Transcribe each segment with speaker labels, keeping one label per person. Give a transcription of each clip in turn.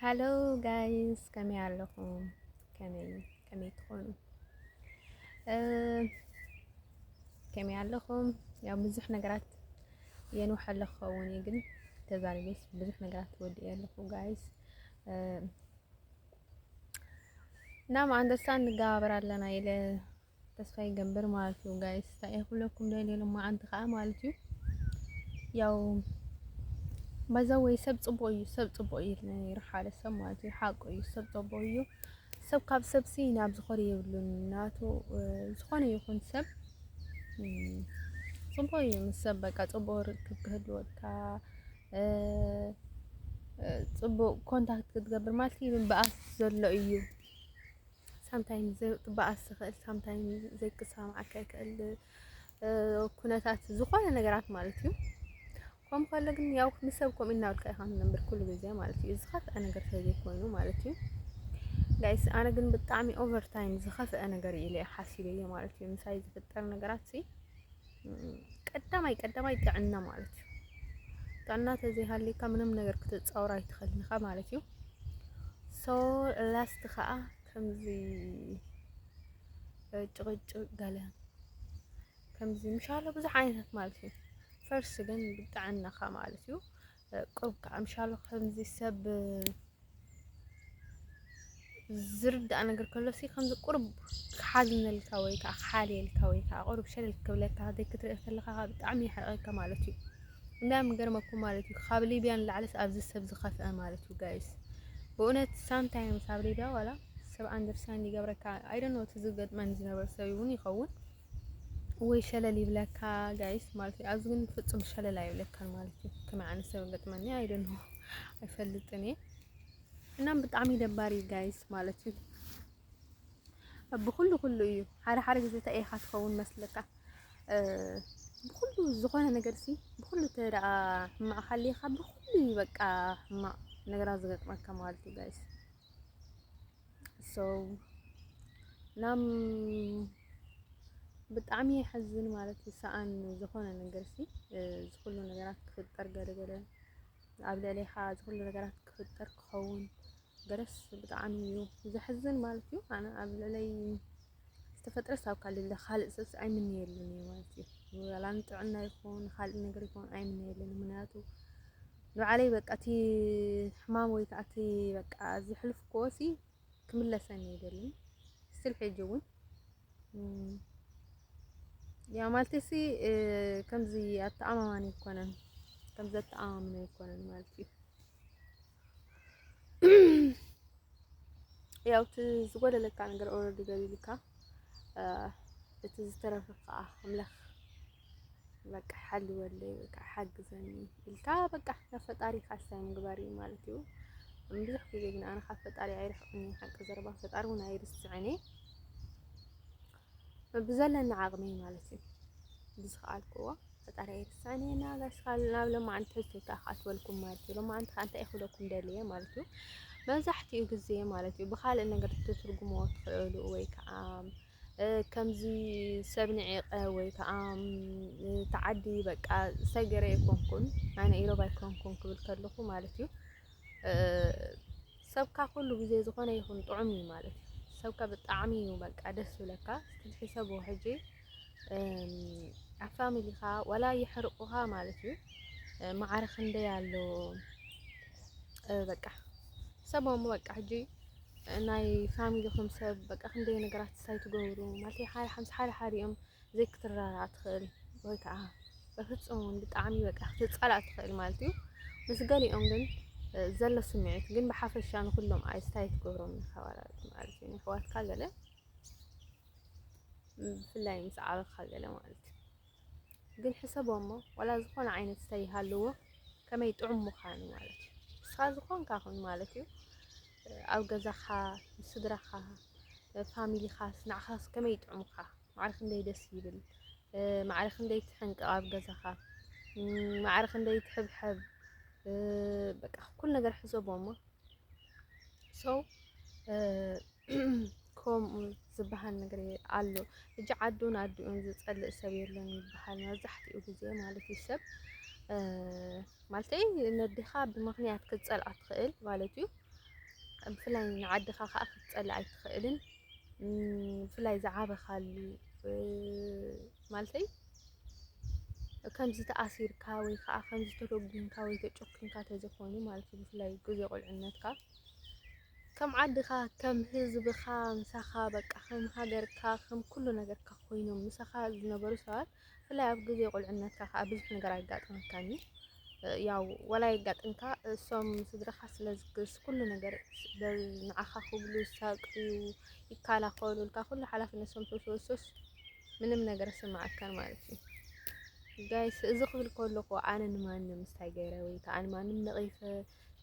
Speaker 1: هالو جايز كمي علىكم كمي تخونوا كمي علىكم ያው ብዙሕ ነገራት የኑሕ ኣለኸውን ግን ተዛሪበስ ብዙሕ ነገራት ወዲ ያለኹ ጋይስ እና አንደርስታንድ ንጋበር ኣለና ኢለ ተስፋ ይገብር ማለት ነው ጋይስ ታይኹለኩም ደሊሎም አንተ ኸ ማለት እዩ ያው ባዛወይ ሰብ ጽቡቅ እዩ ይርሓለ ሰብ ማለት እዩ ሓቁ እዩ ሰብ ጽቡቅ እዩ ሰብ ካብ ሰብሲ ናብ ዝኸረ ይብሉን ናቱ ዝኾነ ይኹን ሰብ ጽቡቅ እዩ ሰብ በቃ ጽቡቅ ርክብ ክህልወካ ጽቡቅ ኮንታክት ክትገብር ማለት እዩ በኣስ ዘሎ እዩ sometimes በኣስ ክእል sometimes ዘይክሳማዓካ ይክእል ኩነታት ዝኾነ ነገራት ማለት እዩ ከም ካለ ግን ያው ምሰብ ኮም እናልካ ይኻን ነበር ኩሉ ግዜ ማለት እዩ ዝኸፍአ ነገር ስለዘይኮይኑ ማለት እዩ ጋይስ ኣነ ግን ብጣዕሚ ኦቨር ታይም ዝኸፍአ ነገር ኢለ ሓሲበየ ማለት እዩ ምሳይ ዝፍጠር ነገራት ሲ ቀዳማይ ጥዕና ማለት እዩ ጥዕና ተዘይሃልይካ ምንም ነገር ክትጻወር ኣይትኽእልንኻ ማለት እዩ ሶ ላስት ኸኣ ከምዚ ጭቅጭቅ ገለ ከምዚ ምሻሎ ብዙሕ ዓይነታት ማለት እዩ ፈርስ ግን ብጥዕናኻ ማለት እዩ ቁርብካ ምሻሎ ከምዚ ሰብ ዝርዳእ ነገር ከሎሲ ከምዚ ቁርብ ክሓዝነልካ ወይ ከዓ ክሓልየልካ ወይ ከዓ ቁርብ ሸለል ክብለካ ደይ ክትርኢ ከለኻ ብጣዕሚ ይሕርቐካ ማለት እዩ እና ምገርመኩም ማለት እዩ ካብ ሊብያ ንላዕለስ ኣብዚ ሰብ ዝኸፍአ ማለት እዩ ጋይስ በእውነት ሳምታይምስ ኣብ ሊብያ ዋላ ሰብ አንደርስታንድ ይገብረካ አይ ዶንት ኖ ትዝገጥመን ዝነበረ ሰብ ይሁን ይኸውን ወይ ሸለል ይብለካ ጋይስ ማለት እዩ ኣብዚ ግን ፍጹም ሸለል ኣይብለካን ማለት እዩ ከመይ ዓይነት ሰብ ገጥመኒ አይ ዶንት ኖ ኣይፈልጥን እየ እናም ብጣዕሚ ደባሪ ጋይስ ማለት እዩ ብኩሉ እዩ ሓደ ግዜ እንታይ ኢኻ ትኸውን መስለካ ብኩሉ ዝኾነ ነገርሲ ብኩሉ ተደኣ ሕማቕ ሓሊኻ ብኩሉ በቃ ሕማቕ ነገራት ዝገጥመካ ማለት እዩ ጋይስ ሶ ናም ብጣዕሚ ይሕዝን ማለት እዩ ሰኣን ዝኾነ ነገርሲ ዝኩሉ ነገራት ክፍጠር ገለ ኣብ ልዕሊኻ ዝኩሉ ነገራት ክፍጠር ክኸውን ገለስ ብጣዕሚ እዩ ዝሕዝን ማለት እዩ ኣነ ኣብ ልዕለይ ዝተፈጥረ ሳብ ካልእ ሰብስ ኣይምንየሉን እየ ማለት እዩ ዋላ ንጥዕና ይኹን ካልእ ነገር ይኹን ኣይምንየሉን ምክንያቱ ንባዕለይ በቃ እቲ ሕማም ወይ ከዓ እቲ በቃ ዝሕልፍክዎሲ ክምለሰኒ ኣይደልን ስቲል ሕጂ እውን ያ ማለትሲ ከምዚ ኣተኣማማኒ ኣይኮነን ከምዚ ኣተኣማምነ ኣይኮነን ማለት እዩ ያው እቲ ዝጎደለካ ነገር ኦልሬዲ ገሊልካ እቲ ዝተረፈ ከዓ ኣምላኽ በቃ ሓልወለይ ወይ ከዓ ሓግዘኒ ኢልካ በቃ ናብ ፈጣሪካ ሓሳብ ምግባር እዩ ማለት እዩ ብዙሕ ግዜ ግን ኣነ ካብ ፈጣሪ ኣይርሕቕን ሓቂ ዘረባ ፈጣሪ እውን ኣይርስዕን ብዘለኒ ዓቕሚ ማለት እዩ ብዝኸኣልክዎ ፈጣሪ ኣይርስዕን ና ጋሽ ናብ ሎማዓንቲ ሕቶታ ኣትወልኩም ማለት እዩ ሎማዓንቲ ከዓ እንታይ ይኽእለኩም ደልየ ማለት እዩ መብዛሕትኡ ግዜ ማለት እዩ ብኻልእ ነገር ትትርጉሞ ትኽእሉ ወይ ከዓ ከምዚ ሰብ ንዒቐ ወይ ከዓ ተዓዲ በቃ ሰገረ ይኮንኩን ኣነ ኢሮብ ኣይኮንኩን ክብል ከለኹ ማለት እዩ ሰብካ ኩሉ ግዜ ዝኾነ ይኹን ጥዑም እዩ ማለት እዩ ሰብካ ብጣዕሚ እዩ በቃ ደስ ዝብለካ ክትሕሰቦ ሕጂ ኣብ ፋሚሊኻ ዋላ ይሕርቁኻ ማለት እዩ ማዕረ ክንደይ ኣሎ በቃ ሰቦም በቃ ሕጂ ናይ ፋሚሊኹም ሰብ በቃ ክንደይ ነገራት ሳይትገብሩ ማለት ሓዲኦም ዘይክትረዳዳእ ትኽእል ወይ ከዓ በፍጹም ብጣዕሚ በቃ ክትፀላእ ትኽእል ማለት እዩ ምስ ገሊኦም ግን ዘሎ ስምዒት ግን ብሓፈሻ ንኩሎም ኣስታይ ትገብሮም ኢኻ ማለት እዩ ንኣሕዋትካ ገለ ብፍላይ ምስ ዓበኻ ገለ ማለት እዩ ግን ሕሰቦሞ ዋላ ዝኾነ ዓይነት ስታይ ይሃልዎ ከመይ ጥዑም ምዃኑ ማለት እዩ ንስኻ ዝኾንካኹን ማለት እዩ ኣብ ገዛኻ ስድራኻ ፋሚሊኻ ንዓኻስ ከመይ ጥዑምካ ማዕረ ክንደይ ደስ ይብል ማዕረ ክንደይ ትሕንቅቕ ኣብ ገዛኻ ማዕረ ክንደይ ትሕብሐብ በቃ ኩሉ ነገር ሕሰቦሞ ሶ ከምኡ ዝበሃል ነገር ኣሎ ሕጂ ዓዱን ኣዲኡን ዝፀልእ ሰብ የለን ይበሃል መብዛሕትኡ ግዜ ማለት እዩ ሰብ ማለተይ ነዲኻ ብምክንያት ክትፀልኣ ትኽእል ማለት እዩ بفلاي نعدخا خاف تطلع تخيلن بفلاي زعابخال مالتي كم زت أسير كاوي خاف زتروجين كاوي تشوكين كاتزخوني مالتي بفلاي جزء قلعنتك كم عدخا كم حزبخا مسخا بقى خم هاجركا خم كل نجركا خوينو مسخا زنبرو ساعات فلا يبقى زي قلعنتك خابز نجر عقاتنا ያው ወላይ ጋጥንካ ሶም ስድረኻ ስለዝግስ ኩሉ ነገር ንዓኻ ክብሉ ሳቅዩ ይካላኸሉልካ ኩሉ ሓላፍነት ሶም ተወስወስ ምንም ነገር ስማዓካን ማለት እዩ ጋይስ እዚ ክብል ከለኹ ኣነ ንማንም ምስታይ ገይረ ወይ ከዓ ንማንም ነቒፈ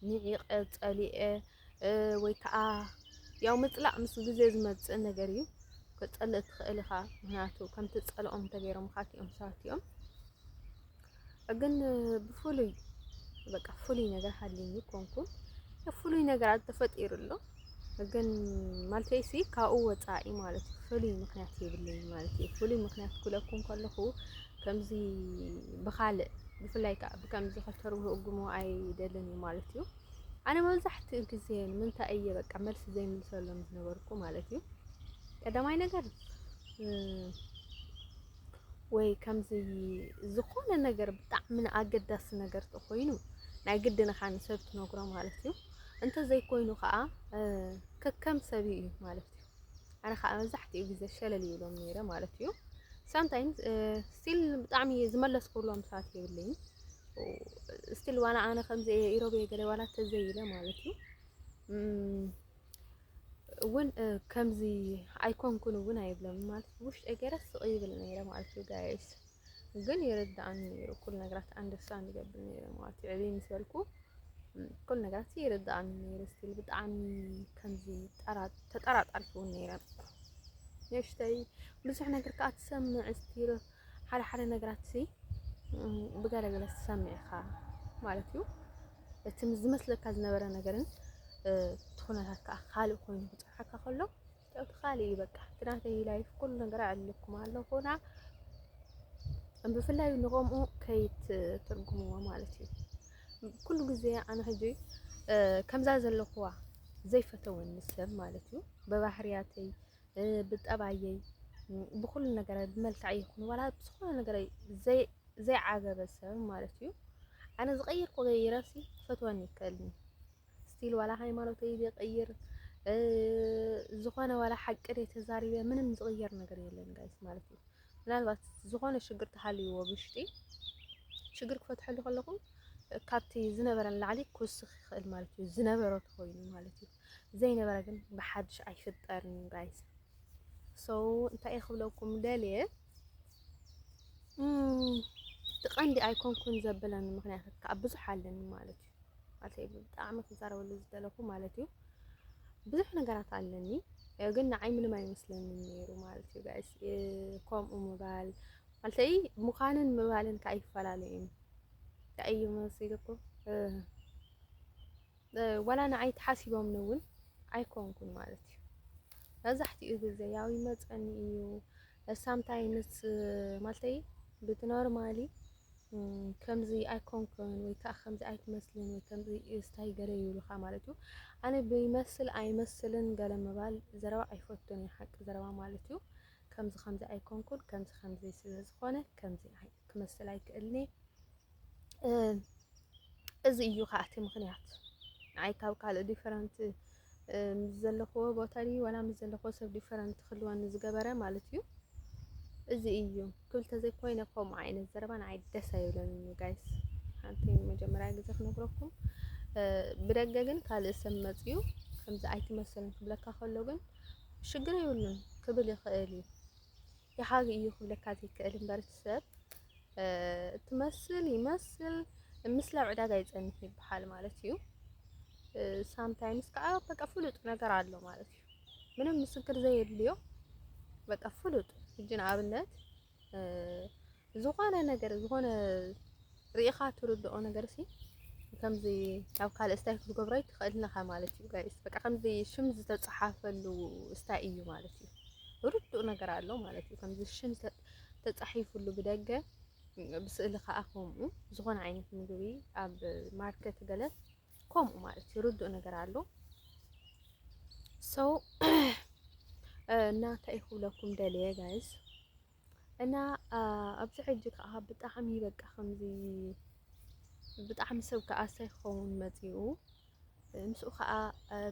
Speaker 1: ንዒቐ ፀሊኤ ወይ ከዓ ያው ምጥላእ ምስ ግዜ ዝመፅእ ነገር እዩ ክፀልእ ትኽእል ኢኻ ምክንያቱ ከምቲ ፀልኦም ተገይሮም ካቲኦም ሰባት እዮም ግን ብፍሉይ በቃ ፍሉይ ነገር ሃልይኒ ኮንኩን ፍሉይ ነገር አልተፈጢሩሎ ግን ማልተይሲ ካኡ ወፃኢ ማለት ፍሉይ ምክንያት ይብለኝ ማለት ፍሉይ ምክንያት ኩለኩም ከለኹ ከምዚ ብኻልእ ብፍላይ ከዓ ከምዚ ከተርቡ እጉሞ አይደለኒ ማለት እዩ ኣነ መብዛሕትኡ ግዜ ምንታይ እየ በቃ መልስ ዘይምልሰሎም ዝነበርኩ ማለት እዩ ቀዳማይ ነገር ወይ ከምዚ ዝኾነ ነገር ብጣዕሚ ኣገዳሲ ነገር ተኾይኑ ናይ ግድን ኻን ሰብ ትነግሮ ማለት እዩ እንተ ዘይኮይኑ ከዓ ከከም ሰብ እዩ ማለት እዩ ኣነ ከዓ መብዛሕትኡ ግዜ ሸለል ይብሎም ነይረ ማለት እዩ sometimes still ብጣዕሚ ዝመለስኩሎም ሰዓት የብለኝ still ዋና ኣነ ከምዚ ኢሮቤ ገለ ዋላ ተዘይለ ማለት እዩ ون كمزي أيكون كونو ون أيبلم مالت وش أجرس قيبل نيرة مالتو جايس قل يرد عني كل نجرات أندرساند قبل نيرة مالتي عدين سألكو كل نجرات يرد عني نيرة ستيل بتعني كمزي تتأرد ألفون نيرة ليش تاي بس إحنا قرقات سمع ستيل حالة نجرات سي بقالة جلس سمع خا مالتيو تمز مثل كذا برا نجرن تخونات كأخالي خوين بتحكى خلو تأو تخالي بقى كناتي لايف كل نقرأ عليكم على هنا بفلاي نقوم كيت ترجموا مالتي كل جزء أنا هجي كم زازل الأخوة زي فتوى النسب مالتي ببحرياتي بتأبعي بكل نقرأ بملتعي خون ولا بسخون نقرأ زي عجب السبب مالتي أنا صغير قغير راسي فتوى نكلمي ستيل ولا هاي مالتي يغير زخانة ولا حق قريت زارية من مصغير نقر يلين جايس مالتي لا بس زخانة شجرت حالي وبشتي شجرك فتح له خلقهم كابتي زنبرا اللي عليك كوسخ مالتي زنبرا تخويني مالتي زي نبرا جن بحدش عايشت أرن جايس انت اخو لكم دالية تقندي ايكون كون زبلن مخنياتك كأبز حالن مالتي مالتي بتعمل كزارة ولا زدلكم مالتي بزح نقرات علني قلنا عين من ما يمثلن النيرو مالتي جايس كوم مبال مالتي مقارن مبالن كأي فلالين كأي مصيركم ولا أنا عيت حاسبة منون عيكون كون مالتي نزحتي إذا زياوي مثلا إيو sometimes مالتي بتنورمالي كمزي أيكون كون ويكا خمزي أي تمثلين وكمزي استايقري يولوخا مالتو أنا بيمثل أي مثلن قال مبال زروا أي فوتوني حق زروا مالتو كمزي خمزي أيكون كون كمزي خمزي سلزخونة كمزي أي كمثل أي كألني إذا إيو خاعتي مخنيات أي كاوكالو ديفرنت مزلخو بوتاري ولا مزلخو سب ديفرنت خلوان نزقبرة مالتو إذا إيو كل تزي كوينة قوم عين الزربان عيد دسا يولن جايس هانتي مجمرة جزاك نقولكم برجعن قال اسم مزيو خمسة عيت مثلا قبلك خلوجن شجرة يولن قبل يخالي يا حاجة إيو قبلك هذه كلمة برتسب تمثل يمثل مثل عدد يتأني بحال مالتيو sometimes كأ بقى فلوت نقر على مالتيو منهم مسكر زي اليوم بقى فلوت جن عابنات زغانة نجر زغانة ريخات ترد أو نجرسي كمزي أو قال استايك بقبريت خلنا خمالتي جايس بقى كمزي شمز تتصحف له استايو مالتي رد أو نجر على مالتي كمزي الشمس تتصحف له بدقة بس اللي خاهم زغانة عينك مدوي أب ماركت جلس كم مالتي رد أو نجر على ሰው እና እንታይ ይኽብለኩም ደልየ ጋይስ እና ኣብዚ ሕጂ ከዓ ብጣዕሚ በቃ ከምዚ ብጣዕሚ ሰብ ከኣሳይ ክኸውን መፂኡ ምስኡ ከዓ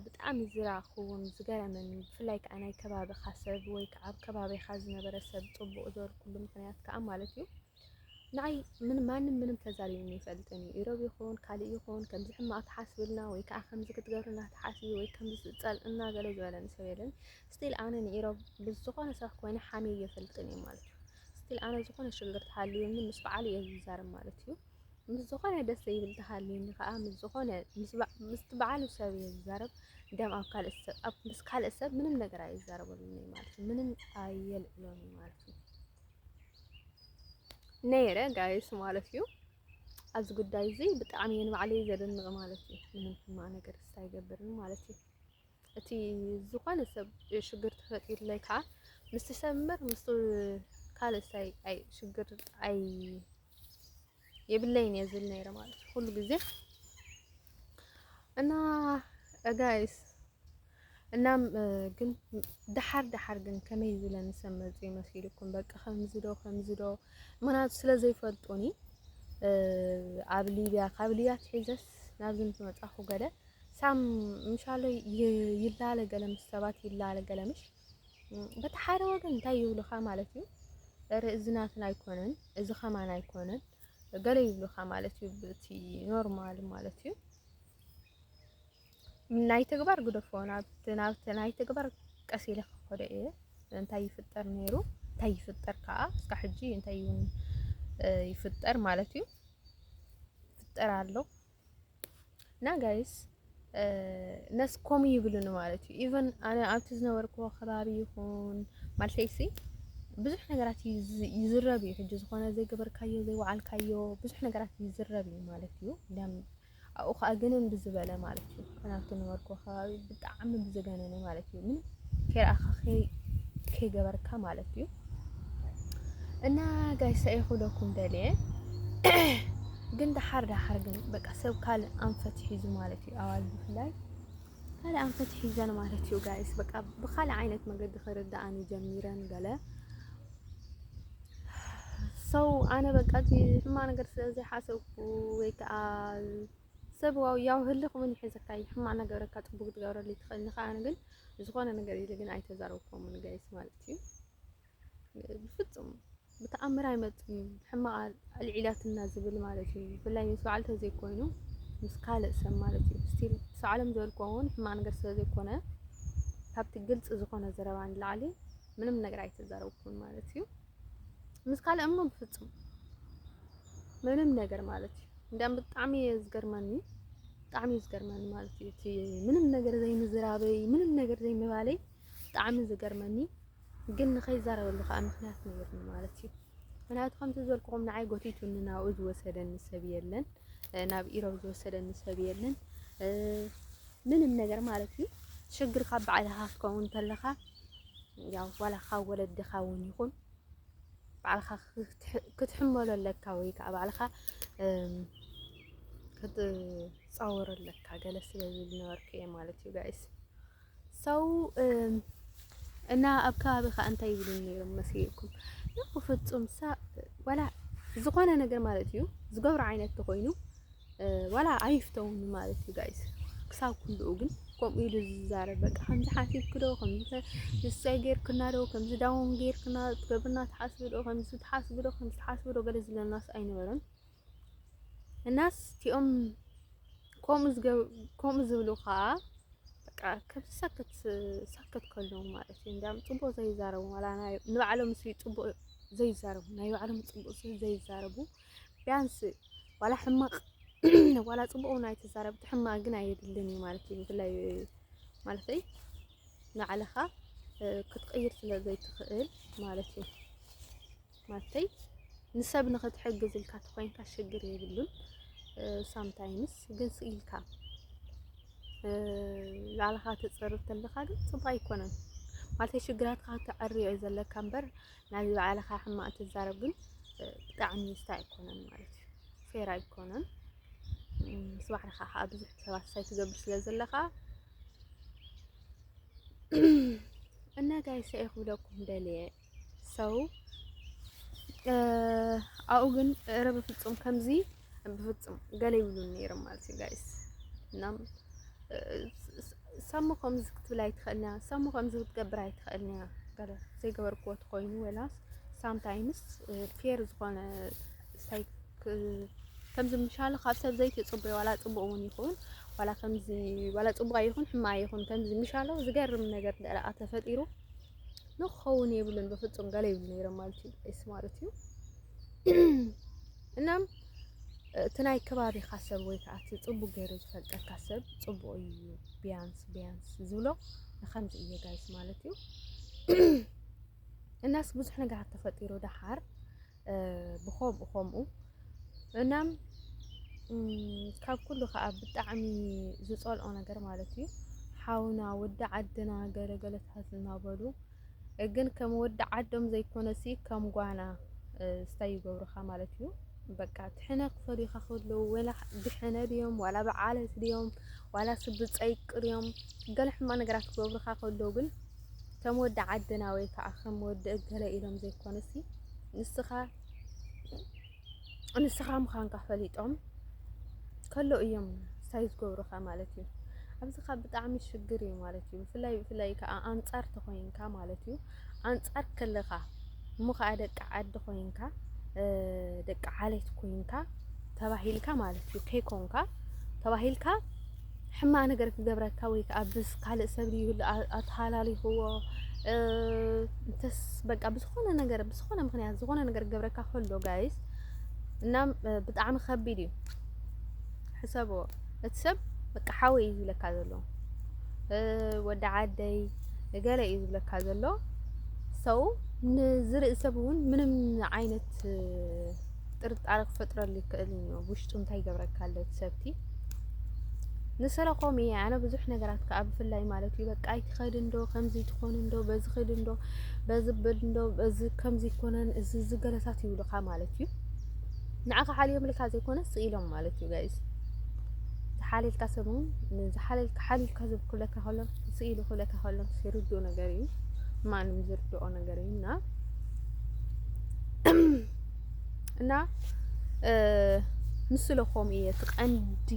Speaker 1: ብጣዕሚ ዝራኽውን ዝገረመኒ ብፍላይ ከዓ ናይ ከባቢኻ ሰብ ወይ ከዓ ኣብ ከባቢኻ ዝነበረ ሰብ ፅቡቕ ዝበልኩሉ ምክንያት ከዓ ማለት እዩ ንዓይ ማንም ምንም ተዛሪብኒ ይፈልጥን እዩ ኢሮብ ይኹን ካልእ ይኹን ከምዚ ሕማቕ ተሓስብልና ወይ ከዓ ከምዚ ክትገብርና ተሓስቢ ወይ ከምዚ ዝፀልእና ገለ ዝበለኒ ሰብ የለን ስቲል ኣነ ንኢሮብ ብዝኾነ ሰብ ኮይነ ሓመይ የፈልጥን እዩ ማለት እዩ ስቲል ኣነ ዝኾነ ሽግር ተሃልዩኒ ምስ በዓል እየ ዝዛረብ ማለት እዩ ምስ ዝኾነ ደስ ዘይብል ተሃልዩኒ ከዓ ምስ ዝኾነ ምስ በዓሉ ሰብ እየ ዝዛረብ ደም ምስ ካልእ ሰብ ምንም ነገር ኣይዛረበሉን ማለት እዩ ምንም ኣየልዕሎን ማለት እዩ ነይረ ጋይስ ማለት እዩ ኣብዚ ጉዳይ እዚ ብጣዕሚ እየ ንባዕለይ ዘደንቕ ማለት እዩ ምንም ሕማቕ ነገር ኣይገብርን ማለት እዩ እቲ ዝኾነ ሰብ ሽግር ተፈጢሩለይ ከዓ ምስቲ ሰብ እምበር ምስቲ ካልእ ሰብ ኣይ ሽግር ኣይ የብለይን እየ ዝብል ነይረ ማለት እዩ ኩሉ ግዜ እና ጋይስ እናም ግን ድሓር ግን ከመይ ዝብለኒ ሰብ መፅኡ ይመስለኩም በቃ ከምዚ ዶ ምክንያቱ ስለዘይፈልጡኒ ኣብ ሊብያ ካብ ሊብያ ትሒዘስ ናብዚ እንትመፃኹ ገለ ሳም ምሻሎ ይላለ ገለ ምስ ሰባት ይላለ ገለ ምሽ በቲ ሓደ ወገን እንታይ ይብሉኻ ማለት እዩ እዚ ናትና ኣይኮነን እዚ ኸማን ኣይኮነን ገለ ይብሉኻ ማለት እዩ እቲ ኖርማል ማለት እዩ ናይ ተግባር ግደፎ ናብቲ ናይ ተግባር ቀሲለ ክኸደ እየ እንታይ ይፍጠር ነይሩ እንታይ ይፍጠር ከዓ እስካ ሕጂ እንታይ ይፍጠር ማለት እዩ ፍጠር ኣሎ እና ጋይስ ነስ ኮሚ ይብሉን ማለት እዩ ኢቨን ኣነ ኣብቲ ዝነበርክዎ ከባቢ ይኹን ማለተይሲ ብዙሕ ነገራት ይዝረብ እዩ ሕጂ ዝኾነ ዘይገበርካዮ ዘይወዓልካዮ ብዙሕ ነገራት ይዝረብ እዩ ማለት እዩ ኣብኡ ከዓ ግንን ብዝበለ ማለት እዩ ከናብቲ ዝነበርክዎ ከባቢ ብጣዕሚ ብዝገነነ ማለት እዩ ምን ከይረኣኻ ከይገበርካ ማለት እዩ እና ጋይስ ኣይኹለኩም ደልየ ግን ድሓር ግን በቃ ሰብ ካልእ ኣንፈት ሒዙ ማለት እዩ ኣዋል ብፍላይ ካልእ ኣንፈት ሒዘን ማለት እዩ ጋይስ በቃ ብካልእ ዓይነት መንገዲ ክርዳእኒ ጀሚረን ገለ ሰው ኣነ በቃ እዚ ሕማቕ ነገር ስለዘይሓሰብኩ ወይ ከዓ ሰብ ያው ህልኽ ምን ይሕዘካ ሕማቕ ነገረካ ፅቡቅ ትገብረሉ ትኽእል ንኻ ኣነ ግን ዝኾነ ነገር ኢለ ግን ኣይተዛረብኩምን ጋይስ ማለት እዩ ብፍፁም ብተኣምር ኣይመፅን ሕማቕ ኣልዒላትና ዝብል ማለት እዩ ብፍላይ ምስ በዓል ተዘይኮይኑ ምስ ካልእ ሰብ ማለት እዩ ስቲል ሰዓለም ዝበልክዎ እውን ሕማቕ ነገር ስለዘይኮነ ካብቲ ግልፂ ዝኾነ ዘረባ ንላዕሊ ምንም ነገር ኣይተዛረብኩን ማለት እዩ ምስ ካልእ እሞ ብፍፁም ምንም ነገር ማለት እዩ እንዳም ብጣዕሚ ዝገርመኒ ማለት እዩ እቲ ምንም ነገር ዘይምዝራበይ ምንም ነገር ዘይምባለይ ብጣዕሚ ዝገርመኒ ግን ንኸይዛረበሉ ከዓ ምክንያት ነይሩኒ ማለት እዩ ምክንያቱ ከምቲ ዝበልክኹም ንዓይ ጎቲቱኒ ናብኡ ዝወሰደኒ ሰብ የለን ናብ ኢሮብ ዝወሰደኒ ሰብ የለን ምንም ነገር ማለት እዩ ሽግር ካብ ባዕልኻ ክትከውን ተለኻ ያው ዋላ ካብ ወለድኻ እውን ይኹን ባዕልኻ ክትሕመሎ ኣለካ ወይ ከዓ ባዕልኻ ክትፃወሮ ኣለካ ገለ ስለዝብል ነበርኩ እየ ማለት እዩ ጋይስ ሰው እና ኣብ ከባቢኻ እንታይ ይብሉን ነይሮም መሲልኩም ያው ፍፁም ዋላ ዝኾነ ነገር ማለት እዩ ዝገብሩ ዓይነት ተኮይኑ ዋላ ኣይፍተውኒ ማለት እዩ ጋይስ ክሳብ ኩልኡ ግን ከምኡ ኢሉ ዝዛረብ በቃ ከምዚ ሓሲብክ ዶ ከምዚ ንሳይ ጌርክና ዶ ከምዚ ዳውን ጌርክና ትገብርና ተሓስቢ ዶ ከምዚ ተሓስቢ ዶ ገለ ዝብለናስ ኣይነበረን እናስ እቲኦም ከምኡ ዝብሉ ከዓ በቃ ከምዚ ሳከት ከለዉ ማለት እዩ እንዳም ፅቡቅ ዘይዛረቡ ዋላ ንባዕሎም ምስሊ ፅቡቅ ዘይዛረቡ ናይ ባዕሎም ፅቡቅ ዘይዛረቡ ቢያንስ ዋላ ሕማቕ ዋላ ፅቡቅ እውን ኣይተዛረብቲ ሕማቕ ግን ኣየድልን እዩ ማለት እዩ ብፍላይ ማለተይ ንዓለኻ ክትቀይር ስለዘይትኽእል ማለት እዩ ማለተይ ንሰብ ንኽትሕግዝ ኢልካ ተኮይንካ ሽግር የብሉን ሳምታይምስ ግን ስኢልካ ባዕልኻ ትፅርብ ተለኻ ግን ፅቡቅ ኣይኮነን ማለተይ ሽግራትካ ተዕርዮ እዩ ዘለካ እምበር ናይ ባዕልኻ ሕማቕ ትዛረብ ግን ብጣዕሚ ስታይ ኣይኮነን ማለት እዩ ፌር ኣይኮነን ምስ ባዕልኻ ከዓ ብዙሕ ሰባት ሳይ ትገብር ስለ ዘለኻ እና ጋይስ ይኸውላችሁ ደልየ ሰው አው ግን ኧረ በፍጹም ከምዚ በፍጹም ገለ ይብሉን ነይሮም ማለት እዩ ጋይስ እናም ሰሙ ከምዚ ክትብል ኣይትኽእልና ሰሙ ከምዚ ክትገብር ኣይትኽእልና ገለ ዘይገበርክዎ ተኾይኑ ወላስ ሳምታይምስ ፌር ዝኾነ ሳይክ ከምዚ ምሻለ ካብ ሰብ ዘይቲ ጽቡቕ ዋላ ጽቡቕ እውን ይኹን ዋላ ከምዚ ዋላ ጽቡቕ ይኹን ሕማቅ ይኹን ከምዚ ምሻለ ዝገርም ነገር ደረኣ ተፈጢሩ ንኸውን የብሉን በፍጹም ገለ ይብሉ ነይሮም ማለት እዩ እስ ማለት እዩ እናም ትናይ ከባቢኻ ሰብ ወይ ከዓ ጽቡቕ ገይሩ ዝፈልጠካ ሰብ ጽቡቕ እዩ ቢያንስ ዝብሎ ከምዚ እየ ጋይስ ማለት እዩ እናስ ብዙሕ ነገራት ተፈጢሩ ደሓር ብኸምኡ እናም ካብ ኩሉ ከዓ ብጣዕሚ ዝጸልኦ ነገር ማለት እዩ ሓውና ወዲ ዓድና ገለገለታት እናበሉ ግን ከም ወዲ ዓዶም ዘይኮነሲ ከም ጓና ስታይ ይገብሩኻ ማለት እዩ በቃ ትሕነ ክፈሪኻ ከለዉ ወላ ድሕነ ድዮም ዋላ በዓለት ድዮም ዋላ ስብፀይቅ ድዮም ገለ ሕማቅ ነገራት ክገብሩኻ ከለዉ ግን ከም ወዲ ዓድና ወይ ከዓ ከም ወዲ እገለ ኢሎም ዘይኮነሲ ንስኻ ምዃንካ ፈሊጦም ከሎ እዮም ስታይ ዝገብሩኻ ማለት እዩ ኣብዚ ካ ብጣዕሚ ሽግር እዩ ማለት እዩ ብፍላይ ከዓ ኣንጻር ተኾይንካ ማለት እዩ ኣንጻር ከለኻ እሞ ከዓ ደቂ ዓዲ ኮይንካ ደቂ ዓሌት ኮይንካ ተባሂልካ ማለት እዩ ከይኮንካ ተባሂልካ ሕማቅ ነገር ክገብረካ ወይ ከዓ ብስ ካልእ ሰብ ድዩ ኣተሃላሊኽዎ እንተስ በቃ ብዝኾነ ምክንያት ዝኾነ ነገር ክገብረካ ከሎ ጋይስ እናም ብጣዕሚ ከቢድ እዩ ሕሰብዎ እቲ ሰብ በቃ ሓወይ እዩ ዝብለካ ዘሎ ወዲ ዓደይ ገለ እዩ ዝብለካ ዘሎ ሰው ንዝርኢ ሰብ እውን ምንም ዓይነት ጥርጣረ ክፈጥረሉ ይክእል እዩ ውሽጡ እንታይ ይገብረካ ኣሎ እቲ ሰብቲ ንሰለኾም እየ ኣነ ብዙሕ ነገራት ከዓ ብፍላይ ማለት እዩ በቃ ኣይትኸድ እንዶ ከምዚ ትኾን እንዶ በዚ ኽድ እንዶ በዚ ብል እንዶ በዚ ከምዚ ይኮነን እዚ ዝገለሳት ይብሉኻ ማለት እዩ ንዓኻ ሓልዮም ልካ ዘይኮነስ ኢሎም ማለት እዩ ጋይስ ዝሓልልካ ሰብ እውን ንዝሓልልካ ሓሊልካ ዝብክለካ ከሎ ስኢሉ ክብለካ ከሎ ሲርድኡ ነገር እዩ ማንም ዝርድኦ ነገር እዩ እና ንስለኾም እየ ትቐንዲ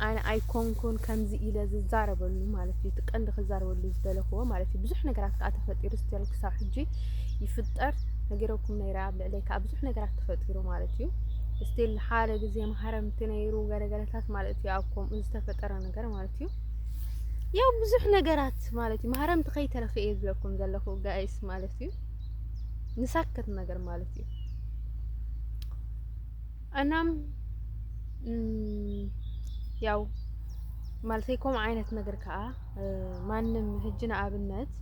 Speaker 1: ኣነ ኣይኮንኩን ከምዚ ኢለ ዝዛረበሉ ማለት እዩ ትቐንዲ ክዛረበሉ ዝደለኽዎ ማለት እዩ ብዙሕ ነገራት ከዓ ተፈጢሩ ስቲል ክሳብ ሕጂ ይፍጠር ነገረኩም ነይራ ኣብ ልዕለይ ከዓ ብዙሕ ነገራት ተፈጢሩ ማለት እዩ ስቲል ሓደ ግዜ ማሕረምቲ ነይሩ ገለገለታት ማለት እዩ ኣብ ከምኡ ዝተፈጠረ ነገር ማለት እዩ ያው ብዙሕ ነገራት ማለት እዩ ማሕረምቲ ከይተረፈ እየ ዝብለኩም ዘለኹ ጋይስ ማለት እዩ ንሳከት ነገር ማለት እዩ እናም ያው ማለተይ ከም ዓይነት ነገር ከዓ ማንም ሕጂ ንኣብነት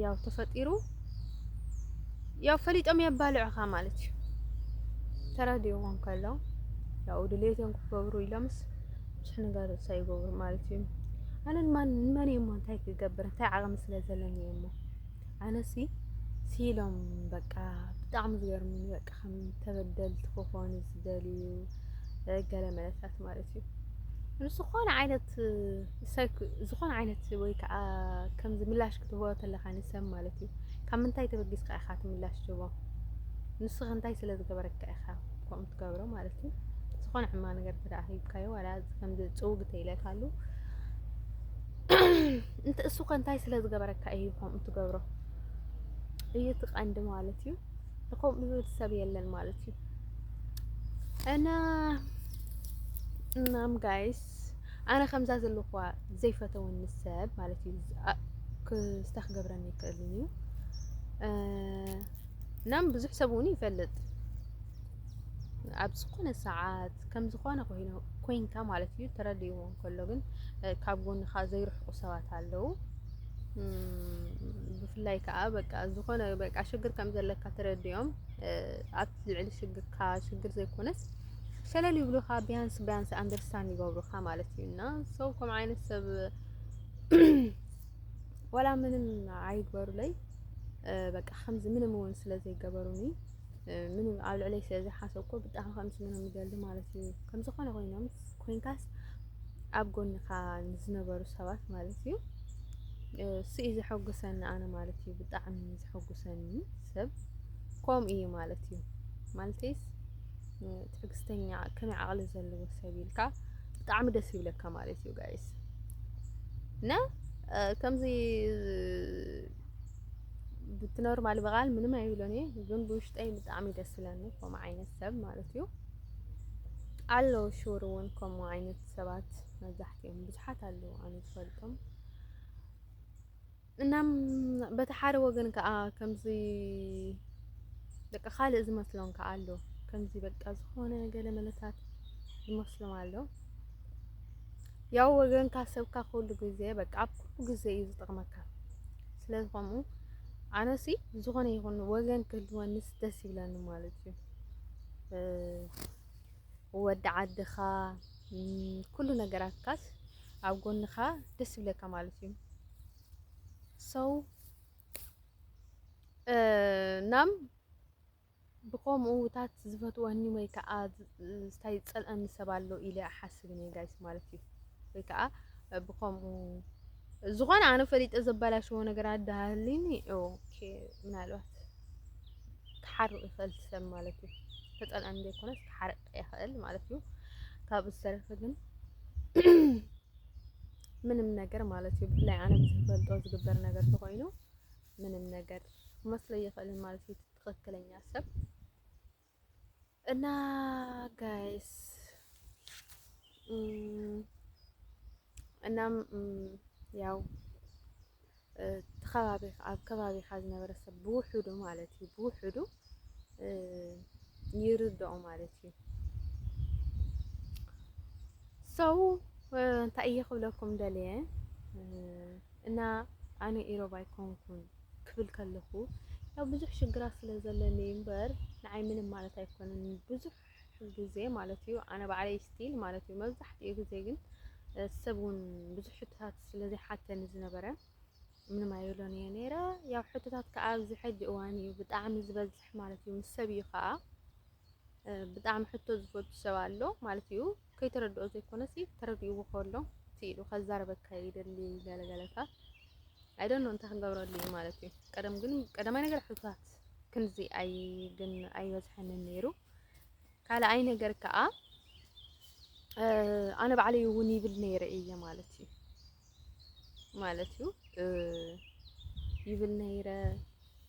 Speaker 1: ያው ተፈጢሩ ያው ፈሊጦም የባልዑኻ ማለት እዩ ተረዲኦም ከሎ ያው ድሌቶም ክገብሩ ኢሎምስ ብዙሕ ነገር ሳይገብሩ ማለት እዩ ኣነ ንመን እሞ እንታይ ክገብር እንታይ ዓቕሚ ስለ ዘለኒ እሞ ኣነሲ ሲሎም በቃ ብጣዕሚ ዝገርሙኒ በቃ ከም ተበደልቲ ክኾኑ ዝደልዩ ገለ መለታት ማለት እዩ ዝኾነ ዓይነት ወይ ከዓ ከምዚ ምላሽ ክትህቦ ተለኻ ንሰብ ማለት እዩ ካብ ምንታይ ተበጊስካ ኢኻ ትምላሽ ትህቦ ንስኻ እንታይ ስለ ዝገበረካ ኢኻ ከምኡ ትገብሮ ማለት እዩ ዝኾነ ሕማቅ ነገር ተዳሂብካዮ ዋላ ከምዚ ፅውግ ተይለካሉ እንተ እሱ እንታይ ስለ ዝገበረካ እዩ ከምኡ ትገብሮ እዩ ትቐንዲ ማለት እዩ ከምኡ ዝብል ሰብ የለን ማለት እዩ እናም ጋይስ ኣነ ከምዛ ዘለኹ ዘይፈተውኒ ሰብ ማለት እዩ ክስተኽገብረኒ ይክእል እዩ እናም ብዙሕ ሰብ እውን ይፈልጥ ኣብ ዝኾነ ሰዓት ከም ዝኾነ ኮይንካ ማለት እዩ ተረዲእዎ ከሎ ግን ካብ ጎንኻ ዘይርሕቁ ሰባት ኣለው ብፍላይ ከዓ በቃ ዝኾነ በቃ ሽግር ከም ዘለካ ተረዲኦም ኣብ ልዕሊ ሽግርካ ሽግር ዘይኮነስ ሸለል ይብሉኻ ቢያንስ ኣንደርስታንድ ይገብሩኻ ማለት እዩ እና ሰው ከም ዓይነት ሰብ ወላ ምንም ኣይግበሩለይ በቃ ከምዚ ምንም እውን ስለ ዘይገበሩኒ ምንም ኣብ ልዕለይ ስለ ዘይሓሰብኮ ብጣዕሚ ከምዚ ምንም ይደሊ ማለት እዩ ከም ዝኾነ ኮይንካስ ኣብ ጎንኻ ዝነበሩ ሰባት ማለት እዩ سي زحوقسني أنا مالتي بطعمي زحوقسني سب كوم إيه مالتي مالتيس تحقستني كم عقل زلوا سبيلك بطعم دس يبلك مالتي جايز نا كم زي بتنور مع البغال من ما يقولوني جنب وشتي بطعم دس لانه كم عين السب مالتيو علو شورون كم عين السبات مزحتهم بزحات علو أنا تفرطهم نعم بتحارب وجنك كمزي لك خالق زمسلون كعلو كمزي بقى زخونة قال ملتات زمسلون علو يا وجنك سبك كل جزء بقى أب كل جزء يزطمك سلام قامو أنا سي زخونة يكون وجن كل ونس دسي لانه مالتي ودع الدخا كل نجارات كاس أو قلنا دسي لك مالتي so نام بقوم تات زفتو هني ويكا ستاي تسألني سبالو إلى أحسبني جايز مالتي ويكا بقوم زغان أنا فريد أزبالا شو نقرأ ده ليني أوكي من الوقت تحرق يخل سم مالتي تسأل عن دي كونس تحرق يخل مالتي كاب السرفة جن من النجار مالتي بلا أنا بزبال دوز قبر نجار تقينه من النجار مصلي يخل مالتي تتخكلين ياسب أنا جايز أنا ያው ተኸባቢ ኣብ ከባቢኻ ዝነበረ ሰብ ብውሕዱ ማለት እዩ ብውሕዱ ይርድኦ ማለት እዩ ሰው እንታይ እየ ክብለኩም ደልየ እና ኣነ ኢሮብ ኣይኮንኩን ክብል ከለኹ ያው ብዙሕ ሽግራት ስለ ዘለኒ እምበር ንዓይ ምንም ማለት ኣይኮነን ብዙሕ ግዜ ማለት እዩ ኣነ ባዕለይ ስቲል ማለት እዩ መብዛሕትኡ ግዜ ግን ሰቡን ብዙሕ ሕቶታት ስለዘይ ሓተኒ ዝነበረ ምንም ኣይብሎን እየ ነይረ ያው ሕቶታት ከዓ ኣብዚ ሕጂ እዋን እዩ ብጣዕሚ ዝበዝሕ ማለት እዩ ምስ ሰብ እዩ ከዓ ብጣዕሚ ሕቶ ዝፈቱ ሰብ ኣሎ ማለት እዩ ከይተረድኦ ዘይኮነሲ ተረዲእዎ ከሎ ትኢሉ ከዛረበካ ይደሊ ገለገለታት I don't know እንታይ ክንገብረሉ እዩ ማለት እዩ ቀደማይ ነገር ሕቶታት ክንዚ ግን ኣይበዝሐንን ነይሩ ካልኣይ ነገር ከዓ أنا بعلي وني بالنير إيه مالتي يبالنير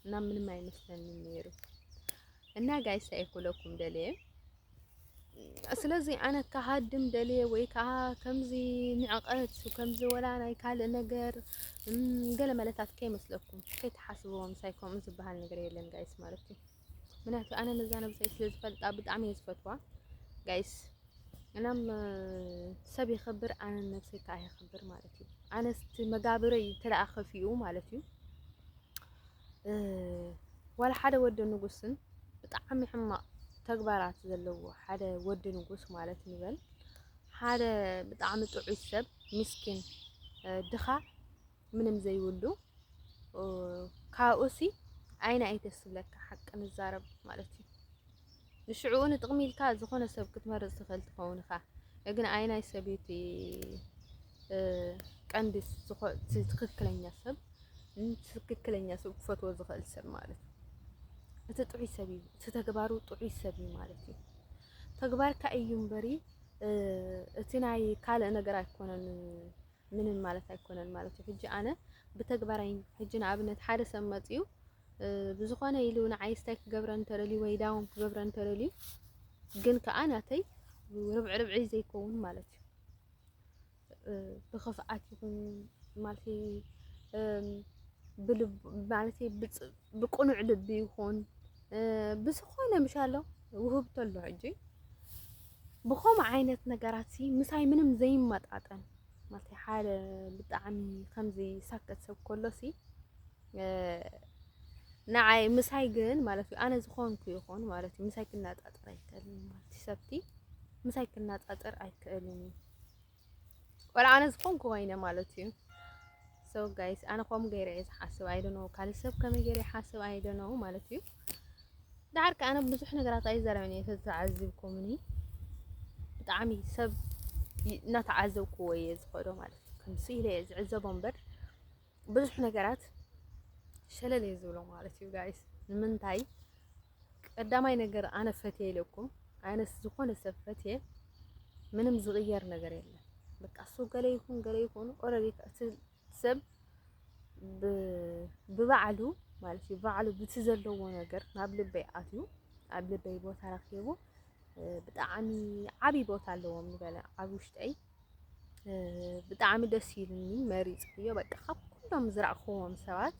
Speaker 1: نام من ما يمثلن النير النا جاي سأقولكم دليل أصلازي أنا كهادم دليل ويكها كمزي نعقدت وكمزي ولا أنا يكال نجر قال ملتات كي مثلكم كي تحسبوهم سايكم زبها النجر يلين جايس مالتي منها أنا نزانة بس إيش فلت أبد عمي يزفتوا جايس أنا سبي خبر أنا نفسي كأي خبر مالتي أنا مقابري ترى أخفيه مالتي ولا حدا ود نقصن بتعمي حما تكبرات زلوا حدا ود نقص مالتي نبل حدا بتعمي تعسب مسكين دخا من زي ولو كاوسي أين أيتسب لك حق أنا الزارب مالتي نشعون تقميل كاز زخونة سب كتمرز تخيل تخونخا لكن أين سبيتي كانديس تخكلنيا سب تخكلنيا سب فتوى زخيل سب مالتي تطعي سبي تتكبارو طعي سبي مالتي تكبار كأيوم بري اتناي كالا نقرا يكونن من المالت يكونن مالتي حجي أنا بتكبرين حجي نعبنت حارس ماتيو بزخانة يلون عايزتك جبران ترلي ويداوم جبران ترلي جن كأناتي ربعي زي كون مالتي بخفقات يكون مالتي بلب مالتي بقنع لبي يكون بزخانة مشالله وهو بطلع عجي بخوم عينت نجاراتي مساي منهم زي ما تقطن مالتي حالة بتعمي خمزي سكت سب كلسي نعي مساي جن مالتي أنا زخون كيخون مالتي مساي كنا تقطر أيكلني مالتي سبتي مساي كنا تقطر أيكلني ولا أنا زخون كوينة مالتي so guys أنا قوم غير عايز حاسب I don't know كل سب كم غير حاسب I don't know مالتي دعك أنا بزح نقرأ أي زرعني تتعذبكم مني بتعمي سب نتعذب كويس خدوا مالتي كم سيلة عزبهم بر ብዙሕ ነገራት ሸለል ዝብሎ ማለት እዩ ጋይስ ንምንታይ ቀዳማይ ነገር ኣነ ፈትየ ኢለኩም ኣነስ ዝኾነ ሰብ ፈትየ ምንም ዝቕየር ነገር የለን በቃ እሱ ገለ ይኹን ኦልሬዲ እቲ ሰብ ብባዕሉ ማለት እዩ ባዕሉ ብቲ ዘለዎ ነገር ናብ ልበይ ኣትዩ ኣብ ልበይ ቦታ ረኺቡ ብጣዕሚ ዓብይ ቦታ ኣለዎም ንበለ ኣብ ውሽጠይ ብጣዕሚ ደስ ይብልኒ መሪፅዮ በቃ ካብ ኩሎም ዝረኣኽዎም ሰባት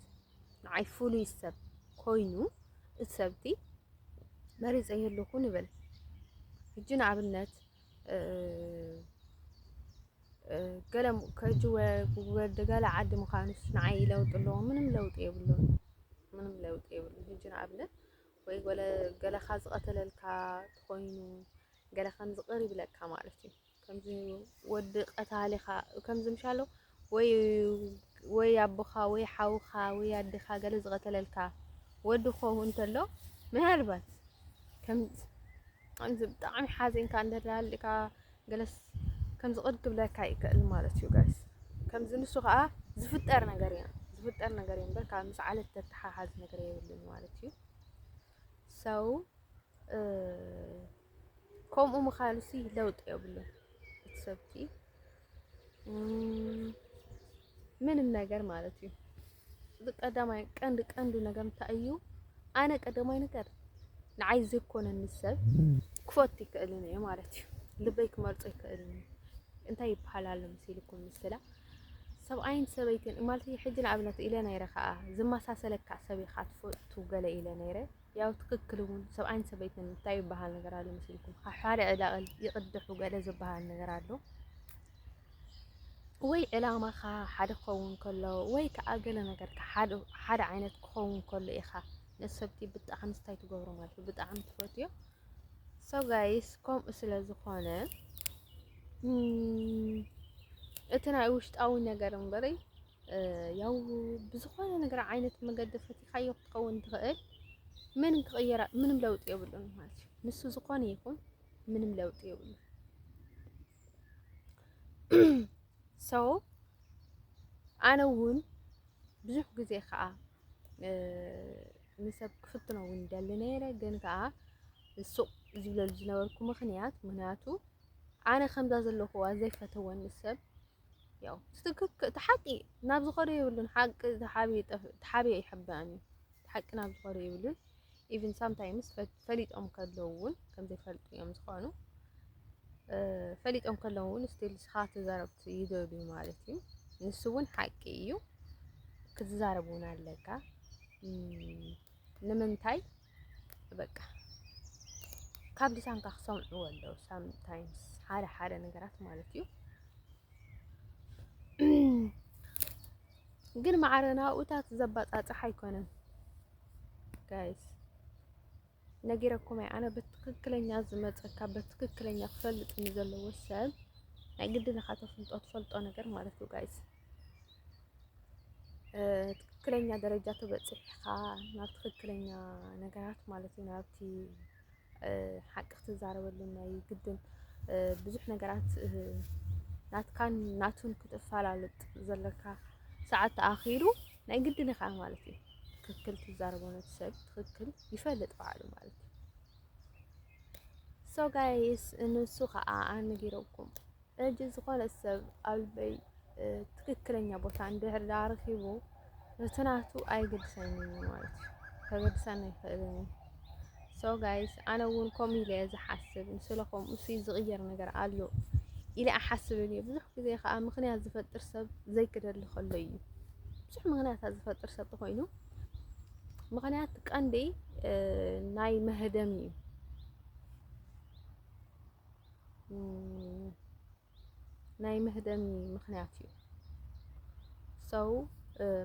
Speaker 1: ንዓይ ፍሉይ ሰብ ኮይኑ እቲ ሰብቲ መሪፀዮ ኣለኹ ንበል ሕጂ ንኣብነት ገለ ከጅ ወደ ገለ ዓዲ ምዃኑስ ንዓይ ለውጥ ኣለዎ ምንም ለውጥ የብሉን ሕጂ ንኣብነት ወይ ገለኻ ዝቐተለልካ ተኾይኑ ገለ ከምዚ ቅር ይብለካ ማለት እዩ ከምዚ ወዲ ቀታሊኻ ከምዚ ምሻሎ ወይ ኣቦኻ ወይ ሓውኻ ወይ ኣድኻ ገለ ዝቐተለልካ ወዲ ክኸውን እንተሎ ምናልባት ከምዚ ብጣዕሚ ሓዚንካ እንደዳልካ ገለስ ከምዚ ቅድ ክብለካ ይክእል ማለት እዩ ጋይስ ከምዚ ንሱ ከዓ ዝፍጠር ነገር እዩ እምበር ካብ ምስ ዓለት ተተሓሓዝ ነገር የብሉን ማለት እዩ ሰው ከምኡ ምኻልሲ ለውጥ የብሉን እቲ ሰብቲ ምንም ነገር ማለት እዩ ቀዳማይ ቀንዲ ነገር እንታይ እዩ ኣነ ቀዳማይ ነገር ንዓይ ዘይኮነኒ ሰብ ክፈቱ ይክእልን እየ ማለት እዩ ልበይ ክመርፆ ይክእልን እንታይ ይበሃል ኣሎ መሲልኩም ምስላ ሰብኣይን ሰበይትን ማለት ሕጂ ንኣብነት ኢለ ነይረ ከዓ ዝመሳሰለካ ሰብ ኢኻ ትፈቱ ገለ ኢለ ነይረ ያው ትክክል እውን ሰብኣይን ሰበይትን እንታይ ይበሃል ነገር ኣሎ መሲልኩም ካብ ሓደ ዕዳቕል ይቕድሑ ገለ ዝበሃል ነገር ኣሎ ወይ ዕላማኻ ሓደ ክኸውን ከሎ ወይ ከዓ ገለ ነገር ሓደ ዓይነት ክኸውን ከሎ ኢኻ ነሰብቲ ብጣዕሚ ስታይ ትገብሮ ማለት እዩ ብጣዕሚ ትፈትዮ ሰው ጋይስ ከምኡ ስለ ዝኾነ እቲ ናይ ውሽጣዊ ነገር እምበሪ ያው ብዝኾነ ነገር ዓይነት መገዲ ፈቲኻዮ ክትኸውን ትኽእል ምንም ለውጥ የብሉን ማለት እዩ ንሱ ዝኾነ ይኹን ምንም ለውጥ የብሉን ሰው ኣነ እውን ብዙሕ ግዜ ከዓ ንሰብ ክፍትኖ እውን ደሊ ነይረ ግን ከዓ ሱቕ ዝብለሉ ዝነበርኩ ምክንያቱ ኣነ ከምዛ ዘለኹዋ ዘይፈተወኒ ሰብ ያው ተሓቂ ናብ ዝኸደ የብሉን ሓቂ ተሓብየ ይሕብአኒ ሓቂ ናብ ዝኸደ የብሉን ኢቭን ሳምታይምስ ፈሊጦም ከለዉ እውን ከምዘይፈልጡ እዮም ዝኾኑ ፈሊጦም ከለዉ እውን ስቲል ስኻ ተዛረብቲ ይደልዩ ማለት እዩ ንሱ እውን ሓቂ እዩ ክትዛረብ እውን ኣለካ ንምንታይ በቃ ካብ ልሳንካ ክሰምዑ ኣለዉ ሳምታይምስ ሓደ ነገራት ማለት እዩ ግን ማዕረና ውታት ዘባጣጥሕ ኣይኮነን ጋይስ ነጊረኩም ኣነ በትክክለኛ ዝመፀካ በትክክለኛ ክፈልጥ ዘለዎ ሰብ ናይ ግድን ኢኻ ትፈልጦ ነገር ማለት እዩ ጋይስ ትክክለኛ ደረጃ ተበፂሕካ ናብ ትክክለኛ ነገራት ማለት እዩ ናብቲ ሓቂ ክትዛረበሉ ናይ ግድን ብዙሕ ነገራት ናትካን ናቱን ክትፈላለጥ ዘለካ ሰዓት ተኣኺሩ ናይ ግድን ኢኻ ማለት እዩ ትክክል ትዛረቦ ነቲ ሰብ ትክክል ይፈልጥ ባዕሉ ማለት እዩ ሶ ጋይስ ንሱ ከዓ ኣነጊረኩም እጅ ዝኾነ ሰብ ኣልበይ ትክክለኛ ቦታ እንድሕር ዳረኺቡ እትናቱ ኣይገድሰንን ማለት እዩ ከገድሰና ይኽእልን ሶ ጋይስ ኣነ እውን ከምኡ ኢለ ዝሓስብ ንስለኹም እሱ ዝቕየር ነገር ኣሎ ኢለ ኣሓስብን እየ ብዙሕ ግዜ ከዓ ምክንያት ዝፈጥር ሰብ ዘይክደሊ ከሎ እዩ ብዙሕ ምክንያታት ዝፈጥር ሰብ ኮይኑ ምክንያት ቀንዲ ናይ መህደም እዩ ናይ መህደም ምክንያት እዩ ሰው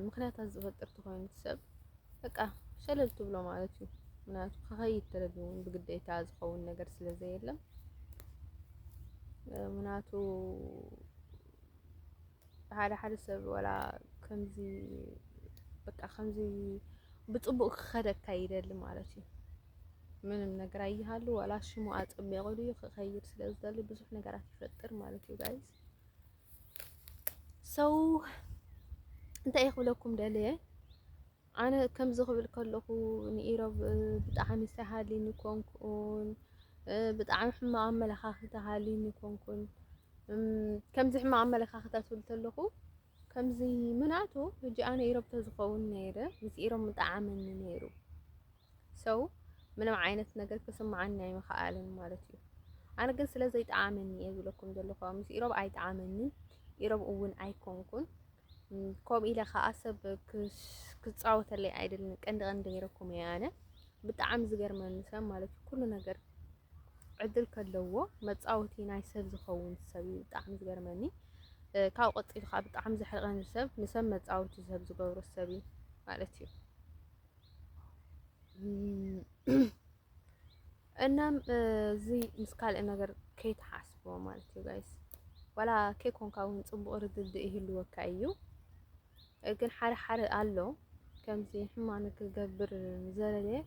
Speaker 1: ምክንያታት ዝፈጥር ተኮይኑ ሰብ በቃ ሸለል ትብሎ ማለት እዩ ምክንያቱ ከኸይድ ተደልዩን ብግዴታ ዝኸውን ነገር ስለዘየለም ምክንያቱ ሓደ ሰብ ወላ ከምዚ በቃ ከምዚ ብፅቡቅ ክኸደካ ይደሊ ማለት እዩ ምንም ነገር ኣይሃሉ ወላ ሽሙ ኣፀቢቑ ድዩ ክኸይድ ስለዝደሊ ብዙሕ ነገራት ይፈጥር ማለት እዩ ጋይስ ሰው እንታይ ይኽብለኩም ደልየ ኣነ ከምዚ ክብል ከለኹ ንኢሮብ ብጣዕሚ ዝተሃልኒ ኮንኩን ብጣዕሚ ሕማቕ ኣመለኻኽታ ሃልዩኒ ኮንኩን ከምዚ ሕማቕ ኣመለኻኽታ ትብል ከለኹ ከምዚ ምናቱ ሕጂ ኣነ ኢሮብ ተዝኸውን ነይረ ምስ ኢሮብ ምጣዓመኒ ነይሩ ሰው ምንም ዓይነት ነገር ክስማዓኒ ኣይምኽኣልን ማለት እዩ። ኣነ ግን ስለ ዘይጠዓመኒ እየ ዝብለኩም ዘለኹ ምስ ኢሮብ ኣይጠዓመኒን ኢሮብ እውን ኣይኮንኩን ከምኡ ኢለ ከዓ ሰብ ክፃወተለይ ኣይደልን ቀንዲ ነይረኩም እየ ኣነ ብጣዕሚ ዝገርመኒ ሰብ ማለት እዩ ኩሉ ነገር ዕድል ከለዎ መፃወቲ ናይ ሰብ ዝኸውን ሰብ እዩ ብጣዕሚ ዝገርመኒ ካብ ቆፂሉ ከዓ ብጣዕሚ ዝሕርቀኒ ሰብ ንሰብ መፃወቲ ሰብ ዝገብሮ ሰብ እዩ ማለት እዩ። እናም እዚ ምስ ካልእ ነገር ከይተሓስቦ ማለት እዩ ጋይስ ዋላ ከይኮንካ እውን ፅቡቅ ርድድእ ይህልወካ እዩ ግን ሓደ ሓደ ኣሎ ከምዚ ሕማቅ ንክገብር ዘለየ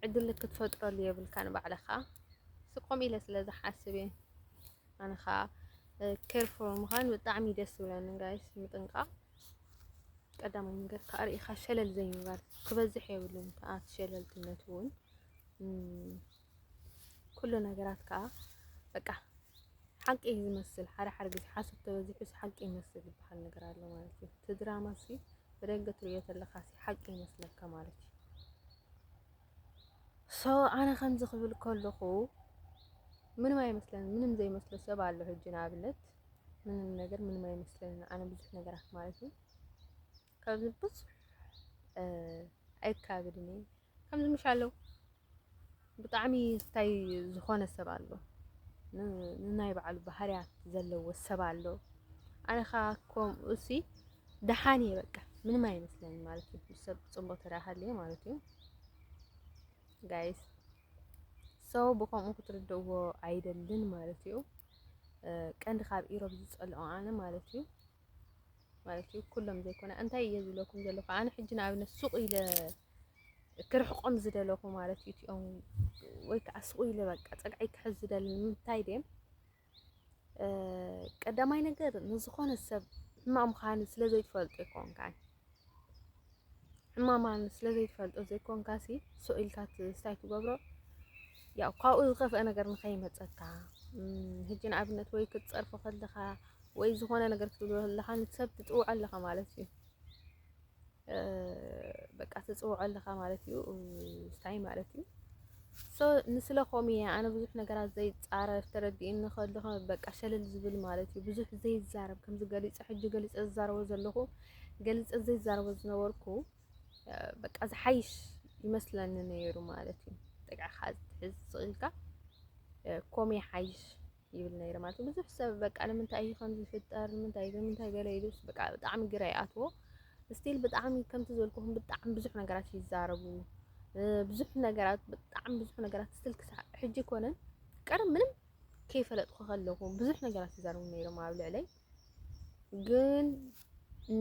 Speaker 1: ዕድል ክትፈጥረሉ የብልካ ንባዕልኻ ስቆም ኢለ ስለ ዝሓስብ እየ ኣነ ከዓ ኬርፉል ምዃን ብጣዕሚ ደስ ዝብለኒ ጋይስ ምጥንቃቕ ቀዳማይ ነገር ከዓ ርኢኻ ሸለል ዘይምባል ክበዝሕ የብሉን ከዓ ሸለልትነት እውን ኩሉ ነገራት ከዓ በቃ ሓቂ ዝመስል ሓደ ሓደ ግዜ ሓሶት ተበዚሑ ሓቂ ይመስል ዝበሃል ነገር ኣሎ ማለት እዩ። እቲ ድራማ ሲ ብደንገ ትሪኦ ተለኻ ሓቂ ይመስለካ ማለት እዩ። ሶ ኣነ ከምዚ ክብል ከለኹ ምንም ኣይመስለኒ ምንም ዘይመስሎ ሰብ ኣሎ ሕጂ ንኣብነት ምንም ነገር ምንም ኣይመስለኒ ኣነ ብዙሕ ነገራት ማለት እዩ ካብዚ ብዙሕ ኣይካብድኒ ከምዚ ምሻለው ብጣዕሚ ስታይ ዝኾነ ሰብ ኣሎ ንናይ ባዕሉ ባህርያት ዘለዎ ሰብ ኣሎ ኣነ ከዓ ከምኡ እሲ ደሓን እየ በቃ ምንም ኣይመስለኒ ማለት እዩ ሰብ ፅቡቅ ተራሃልየ ማለት እዩ ጋይስ ሰው ብከምኡ ክትርድእዎ ኣይደልን ማለት እዩ ቀንዲ ካብ ኢሮብ ዝፀልኦ ኣነ ማለት እዩ ኩሎም ዘይኮነ እንታይ እየ ዝብለኩም ዘለኹ ኣነ ሕጂ ንኣብነት ሱቕ ኢለ ክርሕቆም ዝደለኹ ማለት እዩ እቲኦም ወይ ከዓ ሱቕ ኢለ በቃ ፀግዐይ ክሕዝ ዝደሊ ንምንታይ ድየ ቀዳማይ ነገር ንዝኾነ ሰብ ሕማቕ ምዃኑ ስለ ዘይትፈልጦ ይኮንካ ሕማቕ ስለ ዘይትፈልጦ ዘይኮንካሲ ሱቕ ኢልካ ስታይ ትገብሮ ያው ካብኡ ዝኸፍአ ነገር ንኸይመፀካ ሕጂ ንኣብነት ወይ ክትፀርፎ ከለኻ ወይ ዝኾነ ነገር ክትብሎ ከለኻ ንሰብ ትፅውዖ ኣለኻ ማለት እዩ በቃ ትፅውዖ ኣለኻ ማለት እዩ ስታይ ማለት እዩ ሶ ንስለኾም እየ ኣነ ብዙሕ ነገራት ዘይፃረፍ ተረዲእኒ ከለኹ በቃ ሸለል ዝብል ማለት እዩ ብዙሕ ዘይዛረብ ከምዚ ገሊፀ ሕጂ ገሊፀ ዝዛረቦ ዘለኹ ገሊፀ ዘይዛረቦ ዝነበርኩ በቃ ዝሓይሽ ይመስለኒ ነይሩ ማለት እዩ ጠቅዓኻ ዝትሕዝ ስኢልካ ኮመ ይሓይሽ ይብል ነይሩ ማለት እዩ ብዙሕ ሰብ በቃ ንምንታይ እዩ ከምዚ ዝፍጠር ንምንታይ ገለ ኢሉስ በቃ ብጣዕሚ ግራ ይኣትዎ ስቲል ብጣዕሚ ከምቲ ዝበልኩኹም ብጣዕሚ ብዙሕ ነገራት ይዛረቡ ብዙሕ ነገራት ብጣዕሚ ብዙሕ ነገራት ስቲል ክሳዕ ሕጂ ኮነን ቀደም ምንም ከይፈለጥኩ ከለኹ ብዙሕ ነገራት ይዛረቡ ነይሮም ኣብ ልዕለይ ግን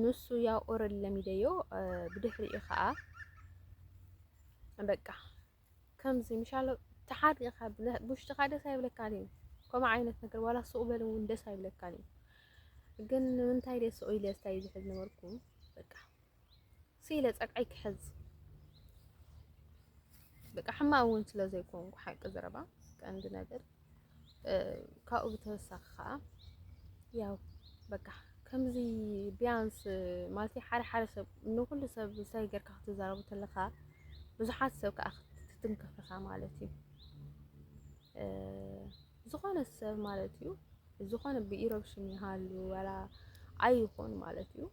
Speaker 1: ንሱ ያው ኦረዲ ለሚደዮ ብድሕሪኡ ከዓ በቃ ከምዚ ምሻለው ተሓሪቕካ ብውሽጥኻ ደስ ኣይብለካን እዩ ከምኡ ዓይነት ነገር ዋላ ሱቕ በለ እውን ደስ ኣይብለካን እዩ ግን ንምንታይ ደስ ሱቕ ኢለ ስታይ ዝሕዝ ነበርኩ በቃ ሲለ ፀግዐይ ክሕዝ በቃ ሕማቕ እውን ስለ ዘይኮንኩ ሓቂ ዝረባ ቀንዲ ነገር ካብኡ ብተወሳኺ ከዓ ያው በቃ ከምዚ ቢያንስ ማለት ሓደ ሰብ ንኩሉ ሰብ ስታይ ጌርካ ክትዛረቡ ተለኻ ብዙሓት ሰብ ከዓ ክትትንከፍ ኢኻ ማለት እዩ ዝኾነ ሰብ ማለት እዩ ዝኾነ ብኢሮብ ሽም ይሃሉ ዋላ ኣይኹን ማለት እዩ